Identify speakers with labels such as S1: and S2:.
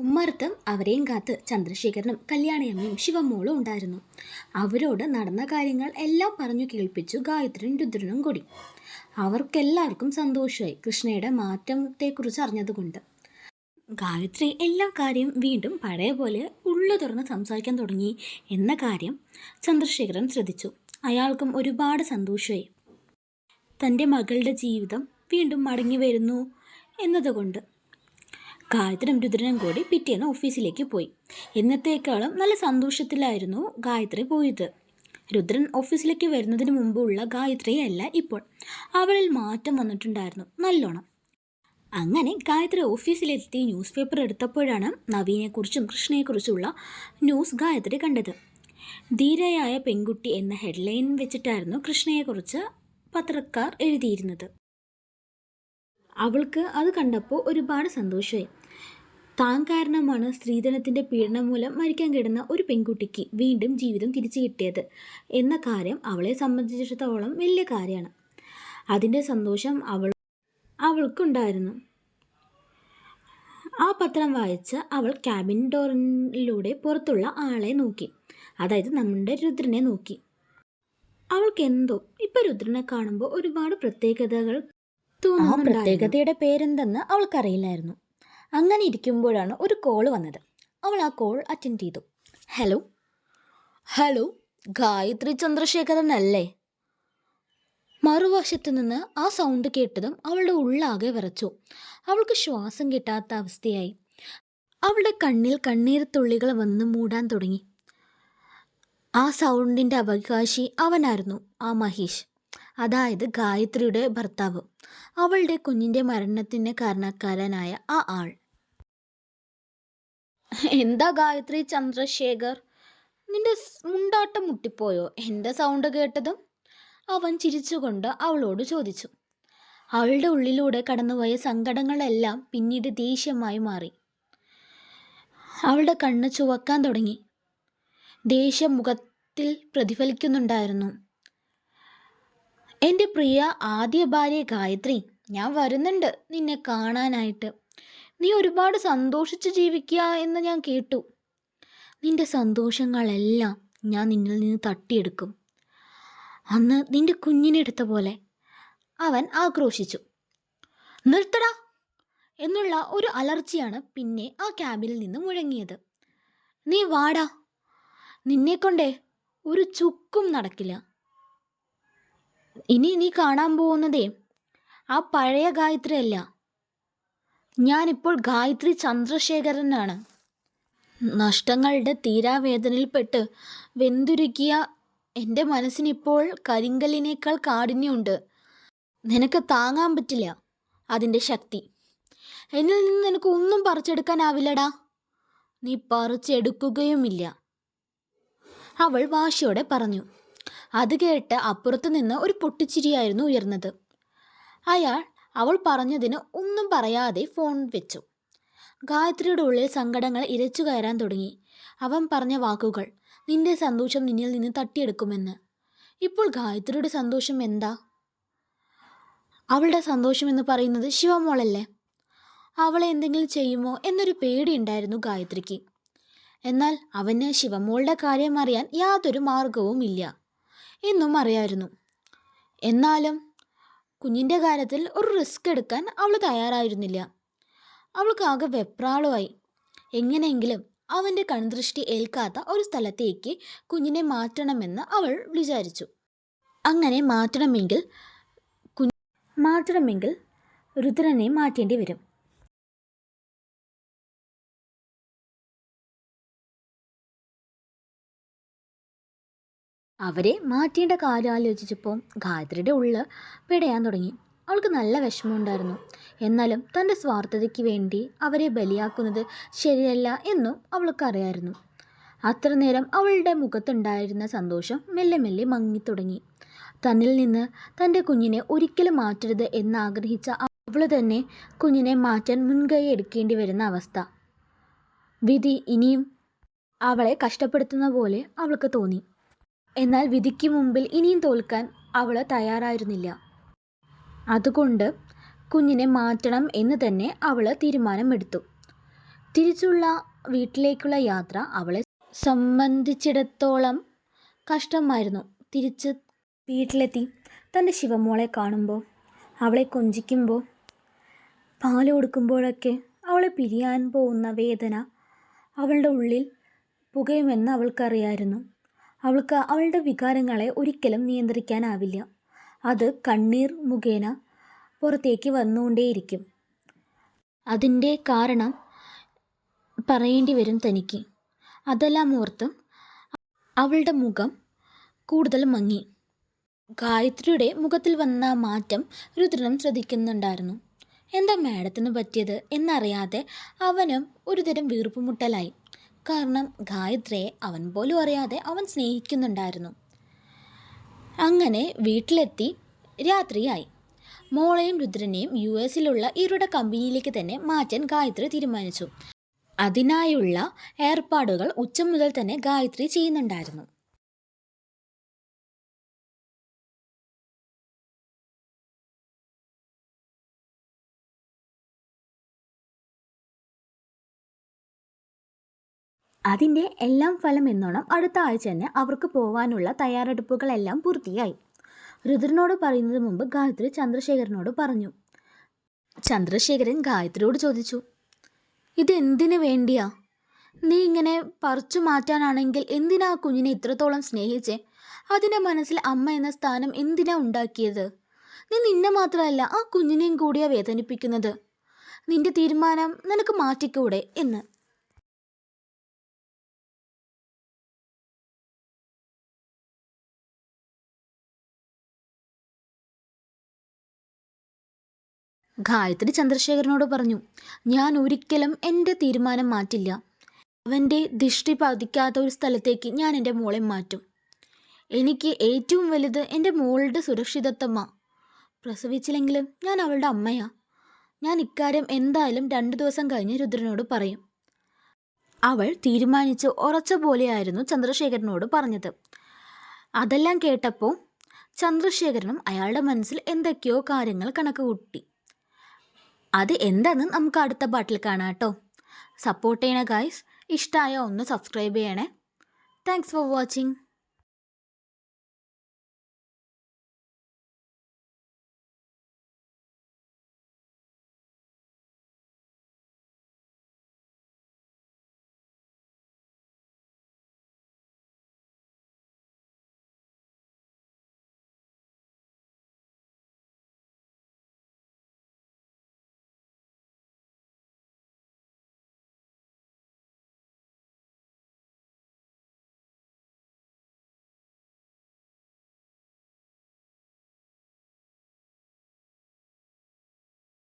S1: ഉമ്മറത്ത് അവരെയും കാത്ത് ചന്ദ്രശേഖരനും കല്യാണിയമ്മയും ശിവമോളും ഉണ്ടായിരുന്നു. അവരോട് നടന്ന കാര്യങ്ങൾ എല്ലാം പറഞ്ഞു കേൾപ്പിച്ചു ഗായത്രിയും രുദ്രനും കൂടി. അവർക്കെല്ലാവർക്കും സന്തോഷമായി കൃഷ്ണയുടെ മാറ്റത്തെക്കുറിച്ച് അറിഞ്ഞതുകൊണ്ട്. ഗായത്രി എല്ലാ കാര്യം വീണ്ടും പഴയ പോലെ ഉള്ളു തുറന്ന് സംസാരിക്കാൻ തുടങ്ങി എന്ന കാര്യം ചന്ദ്രശേഖരൻ ശ്രദ്ധിച്ചു. അയാൾക്കും ഒരുപാട് സന്തോഷമായി തൻ്റെ മകളുടെ ജീവിതം വീണ്ടും മടങ്ങി വരുന്നു എന്നതുകൊണ്ട്. ഗായത്രിയും രുദ്രനും കൂടി പിറ്റേന്ന് ഓഫീസിലേക്ക് പോയി. എന്നത്തേക്കാളും നല്ല സന്തോഷത്തിലായിരുന്നു ഗായത്രി പോയത്. രുദ്രൻ ഓഫീസിലേക്ക് വരുന്നതിന് മുമ്പുള്ള ഗായത്രിയല്ല ഇപ്പോൾ. അവളിൽ മാറ്റം വന്നിട്ടുണ്ടായിരുന്നു നല്ലോണം. അങ്ങനെ ഗായത്രി ഓഫീസിലെത്തി ന്യൂസ് പേപ്പർ എടുത്തപ്പോഴാണ് നവീനെക്കുറിച്ചും കൃഷ്ണയെക്കുറിച്ചുള്ള ന്യൂസ് ഗായത്രി കണ്ടത്. ധീരയായ പെൺകുട്ടി എന്ന ഹെഡ്ലൈൻ വെച്ചിട്ടായിരുന്നു കൃഷ്ണയെക്കുറിച്ച് പത്രക്കാർ എഴുതിയിരുന്നത്. അവൾക്ക് അത് കണ്ടപ്പോൾ ഒരുപാട് സന്തോഷമായി. താൻ കാരണമാണ് സ്ത്രീധനത്തിൻ്റെ പീഡനം മൂലം മരിക്കാൻ കിടന്ന ഒരു പെൺകുട്ടിക്ക് വീണ്ടും ജീവിതം തിരിച്ചു കിട്ടിയത് എന്ന കാര്യം അവളെ സംബന്ധിച്ചിടത്തോളം വലിയ കാര്യമാണ്. അതിൻ്റെ സന്തോഷം അവൾക്കുണ്ടായിരുന്നു. ആ പത്രം വായിച്ച് അവൾ ക്യാബിൻ ഡോറിലൂടെ പുറത്തുള്ള ആളെ നോക്കി, അതായത് നമ്മുടെ രുദ്രനെ നോക്കി. അവൾക്ക് എന്തോ ഇപ്പം രുദ്രനെ കാണുമ്പോൾ ഒരുപാട് പ്രത്യേകതകൾ തോന്നുന്നു. പ്രത്യേകതയുടെ പേരെന്തെന്ന് അവൾക്കറിയില്ലായിരുന്നു. അങ്ങനെ ഇരിക്കുമ്പോഴാണ് ഒരു കോൾ വന്നത്. അവൾ ആ കോൾ അറ്റൻഡ് ചെയ്തു. ഹലോ ഗായത്രി ചന്ദ്രശേഖരൻ അല്ലേ? മറുവശത്ത് നിന്ന് ആ സൗണ്ട് കേട്ടതും അവളുടെ ഉള്ളാകെ വിറച്ചു. അവൾക്ക് ശ്വാസം കിട്ടാത്ത അവസ്ഥയായി. അവളുടെ കണ്ണിൽ കണ്ണീർത്തുള്ളികൾ വന്ന് മൂടാൻ തുടങ്ങി. ആ സൗണ്ടിൻ്റെ അവകാശി അവനായിരുന്നു, ആ മഹേഷ്, അതായത് ഗായത്രിയുടെ ഭർത്താവ്, അവളുടെ കുഞ്ഞിൻ്റെ മരണത്തിന് കാരണക്കാരനായ ആ ആൾ. എന്താ ഗായത്രി ചന്ദ്രശേഖർ, നിന്റെ മുണ്ടാട്ടം മുട്ടിപ്പോയോ എൻ്റെ സൗണ്ട് കേട്ടതും? അവൻ ചിരിച്ചുകൊണ്ട് അവളോട് ചോദിച്ചു. അവളുടെ ഉള്ളിലൂടെ കടന്നുപോയ സങ്കടങ്ങളെല്ലാം പിന്നീട് ദേഷ്യമായി മാറി. അവളുടെ കണ്ണ് ചുവക്കാൻ തുടങ്ങി. ദേഷ്യം മുഖത്തിൽ പ്രതിഫലിക്കുന്നുണ്ടായിരുന്നു. എൻ്റെ പ്രിയ ആദ്യ ഭാര്യ ഗായത്രി, ഞാൻ വരുന്നുണ്ട് നിന്നെ കാണാനായിട്ട്. നീ ഒരുപാട് സന്തോഷിച്ച് ജീവിക്കുക എന്ന് ഞാൻ കേട്ടു. നിന്റെ സന്തോഷങ്ങളെല്ലാം ഞാൻ നിന്നിൽ നിന്ന് തട്ടിയെടുക്കും, അന്ന് നിന്റെ കുഞ്ഞിനെടുത്ത പോലെ, അവൻ ആക്രോശിച്ചു. നിർത്തടാ എന്നുള്ള ഒരു അലർച്ചയാണ് പിന്നെ ആ ക്യാബിനിൽ നിന്ന് മുഴങ്ങിയത്. നീ വാടാ, നിന്നെക്കൊണ്ടേ ഒരു ചുക്കും നടക്കില്ല. ഇനി നീ കാണാൻ പോകുന്നതേ ആ പഴയ ഗായത്രി അല്ല, ഞാനിപ്പോൾ ഗായത്രി ചന്ദ്രശേഖരനാണ്. നഷ്ടങ്ങളുടെ തീരാവേദനയിൽപ്പെട്ട് വെന്തുരുക്കിയ എൻ്റെ മനസ്സിനിപ്പോൾ കരിങ്കല്ലിനേക്കാൾ കാഠിന്യമുണ്ട്. നിനക്ക് താങ്ങാൻ പറ്റില്ല അതിൻ്റെ ശക്തി. എന്നിൽ നിന്ന് നിനക്ക് ഒന്നും പറിച്ചെടുക്കാനാവില്ലടാ, നീ പറിച്ചെടുക്കുകയുമില്ല, അവൾ വാശിയോടെ പറഞ്ഞു. അത് കേട്ട് അപ്പുറത്തു നിന്ന് ഒരു പൊട്ടിച്ചിരിയായിരുന്നു ഉയർന്നത്. അയാൾ അവൾ പറഞ്ഞതിന് ഒന്നും പറയാതെ ഫോൺ വെച്ചു. ഗായത്രിയുടെ ഉള്ളിൽ സങ്കടങ്ങൾ ഇരച്ചു കയറാൻ തുടങ്ങി. അവൻ പറഞ്ഞ വാക്കുകൾ, നിന്റെ സന്തോഷം നിന്നിൽ നിന്ന് തട്ടിയെടുക്കുമെന്ന്. ഇപ്പോൾ ഗായത്രിയുടെ സന്തോഷം എന്താ? അവളുടെ സന്തോഷം എന്ന് പറയുന്നത് ശിവമോളല്ലേ? അവളെ എന്തെങ്കിലും ചെയ്യുമോ എന്നൊരു പേടിയുണ്ടായിരുന്നു ഗായത്രിക്ക്. എന്നാൽ അവന് ശിവമോളുടെ കാര്യം അറിയാൻ യാതൊരു മാർഗവും ഇല്ല എന്നും അറിയായിരുന്നു. എന്നാലും കുഞ്ഞിൻ്റെ കാര്യത്തിൽ ഒരു റിസ്ക് എടുക്കാൻ അവൾ തയ്യാറായിരുന്നില്ല. അവൾക്കാകെ വെപ്രാളമായി. എങ്ങനെയെങ്കിലും അവൻ്റെ കൺദൃഷ്ടി ഏൽക്കാത്ത ഒരു സ്ഥലത്തേക്ക് കുഞ്ഞിനെ മാറ്റണമെന്ന് അവൾ വിചാരിച്ചു. അങ്ങനെ മാറ്റണമെങ്കിൽ രുദ്രനെ മാറ്റേണ്ടി വരും. അവരെ മാറ്റേണ്ട കാര്യം ആലോചിച്ചപ്പോൾ ഗായത്രിയുടെ ഉള്ളിൽ പിടയാൻ തുടങ്ങി. അവൾക്ക് നല്ല വിഷമമുണ്ടായിരുന്നു. എന്നാലും തൻ്റെ സ്വാർത്ഥതയ്ക്ക് വേണ്ടി അവരെ ബലിയാക്കുന്നത് ശരിയല്ല എന്നും അവൾക്കറിയായിരുന്നു. അത്ര നേരം അവളുടെ മുഖത്തുണ്ടായിരുന്ന സന്തോഷം മെല്ലെ മെല്ലെ മങ്ങിത്തുടങ്ങി. തന്നിൽ നിന്ന് തൻ്റെ കുഞ്ഞിനെ ഒരിക്കലും മാറ്റരുത് എന്നാഗ്രഹിച്ച അവൾ തന്നെ കുഞ്ഞിനെ മാറ്റാൻ മുൻകൈ എടുക്കേണ്ടി വരുന്ന അവസ്ഥ. വിധി ഇനിയും അവളെ കഷ്ടപ്പെടുത്തുന്ന പോലെ അവൾക്ക് തോന്നി. എന്നാൽ വിധിക്ക് മുമ്പിൽ ഇനിയും തോൽക്കാൻ അവൾ തയ്യാറായിരുന്നില്ല. അതുകൊണ്ട് കുഞ്ഞിനെ മാറ്റണം എന്ന് തന്നെ അവൾ തീരുമാനമെടുത്തു. തിരിച്ചുള്ള വീട്ടിലേക്കുള്ള യാത്ര അവളെ സംബന്ധിച്ചിടത്തോളം കഷ്ടമായിരുന്നു. തിരിച്ച് വീട്ടിലെത്തി തൻ്റെ ശിവമോളെ കാണുമ്പോൾ, അവളെ കൊഞ്ചിക്കുമ്പോൾ, പാല് കൊടുക്കുമ്പോഴൊക്കെ അവളെ പിരിയാൻ പോകുന്ന വേദന അവളുടെ ഉള്ളിൽ പുകയുമെന്ന് അവൾക്കറിയായിരുന്നു. അവൾക്ക് അവളുടെ വികാരങ്ങളെ ഒരിക്കലും നിയന്ത്രിക്കാനാവില്ല. അത് കണ്ണീർ മുഖേന പുറത്തേക്ക് വന്നുകൊണ്ടേയിരിക്കും. അതിൻ്റെ കാരണം പറയേണ്ടി വരും തനിക്ക്. അതെല്ലാം ഓർത്ത് അവളുടെ മുഖം കൂടുതൽ മങ്ങി. ഗായത്രിയുടെ മുഖത്തിൽ വന്ന മാറ്റം രുദ്രനും ശ്രദ്ധിക്കുന്നുണ്ടായിരുന്നു. എന്താ മാഡത്തിന് പറ്റിയത് എന്നറിയാതെ അവനും ഒരുതരം വീർപ്പുമുട്ടലായി. കാരണം ഗായത്രിയെ അവൻ പോലും അറിയാതെ അവൻ സ്നേഹിക്കുന്നുണ്ടായിരുന്നു. അങ്ങനെ വീട്ടിലെത്തി രാത്രിയായി. മോളെയും രുദ്രനെയും US-ലുള്ള ഇവരുടെ കമ്പനിയിലേക്ക് തന്നെ മാറ്റാൻ ഗായത്രി തീരുമാനിച്ചു. അതിനായുള്ള ഏർപ്പാടുകൾ ഉച്ച മുതൽ തന്നെ ഗായത്രി ചെയ്യുന്നുണ്ടായിരുന്നു. അതിൻ്റെ എല്ലാം ഫലം എന്നോണം അടുത്ത ആഴ്ച തന്നെ അവർക്ക് പോവാനുള്ള തയ്യാറെടുപ്പുകളെല്ലാം പൂർത്തിയായി. രുദ്രനോട് പറയുന്നതിന് മുമ്പ് ഗായത്രി ചന്ദ്രശേഖരനോട് പറഞ്ഞു. ചന്ദ്രശേഖരൻ ഗായത്രിയോട് ചോദിച്ചു, ഇതെന്തിനു വേണ്ടിയാ? നീ ഇങ്ങനെ പറിച്ചു മാറ്റാനാണെങ്കിൽ എന്തിനാ ആ കുഞ്ഞിനെ ഇത്രത്തോളം സ്നേഹിച്ചേ? അതിൻ്റെ മനസ്സിൽ അമ്മ എന്ന സ്ഥാനം എന്തിനാ ഉണ്ടാക്കിയത്? നീ നിന്നെ മാത്രമല്ല ആ കുഞ്ഞിനെയും കൂടിയാ വേദനിപ്പിക്കുന്നത്. നിന്റെ തീരുമാനം നിനക്ക് മാറ്റിക്കൂടെ എന്ന്. ഗായത്രി ചന്ദ്രശേഖരനോട് പറഞ്ഞു, ഞാൻ ഒരിക്കലും എൻ്റെ തീരുമാനം മാറ്റില്ല. അവൻ്റെ ദൃഷ്ടി പതിക്കാത്ത ഒരു സ്ഥലത്തേക്ക് ഞാൻ എൻ്റെ മോളെ മാറ്റും. എനിക്ക് ഏറ്റവും വലുത് എൻ്റെ മോളുടെ സുരക്ഷിതത്വമാ. പ്രസവിച്ചില്ലെങ്കിലും ഞാൻ അവളുടെ അമ്മയാ. ഞാൻ ഇക്കാര്യം എന്തായാലും 2 ദിവസം കഴിഞ്ഞ് രുദ്രനോട് പറയും. അവൾ തീരുമാനിച്ച് ഉറച്ച പോലെയായിരുന്നു ചന്ദ്രശേഖരനോട് പറഞ്ഞത്. അതെല്ലാം കേട്ടപ്പോൾ ചന്ദ്രശേഖരനും അയാളുടെ മനസ്സിൽ എന്തൊക്കെയോ കാര്യങ്ങൾ കണക്ക് കൂട്ടി. അത് എന്താണെന്ന് നമുക്ക് അടുത്ത പാട്ടിൽ കാണാം കേട്ടോ. സപ്പോർട്ട് ചെയ്യണ ഗായ്സ്. ഇഷ്ടമായ ഒന്ന് സബ്സ്ക്രൈബ് ചെയ്യണേ. Thanks for watching.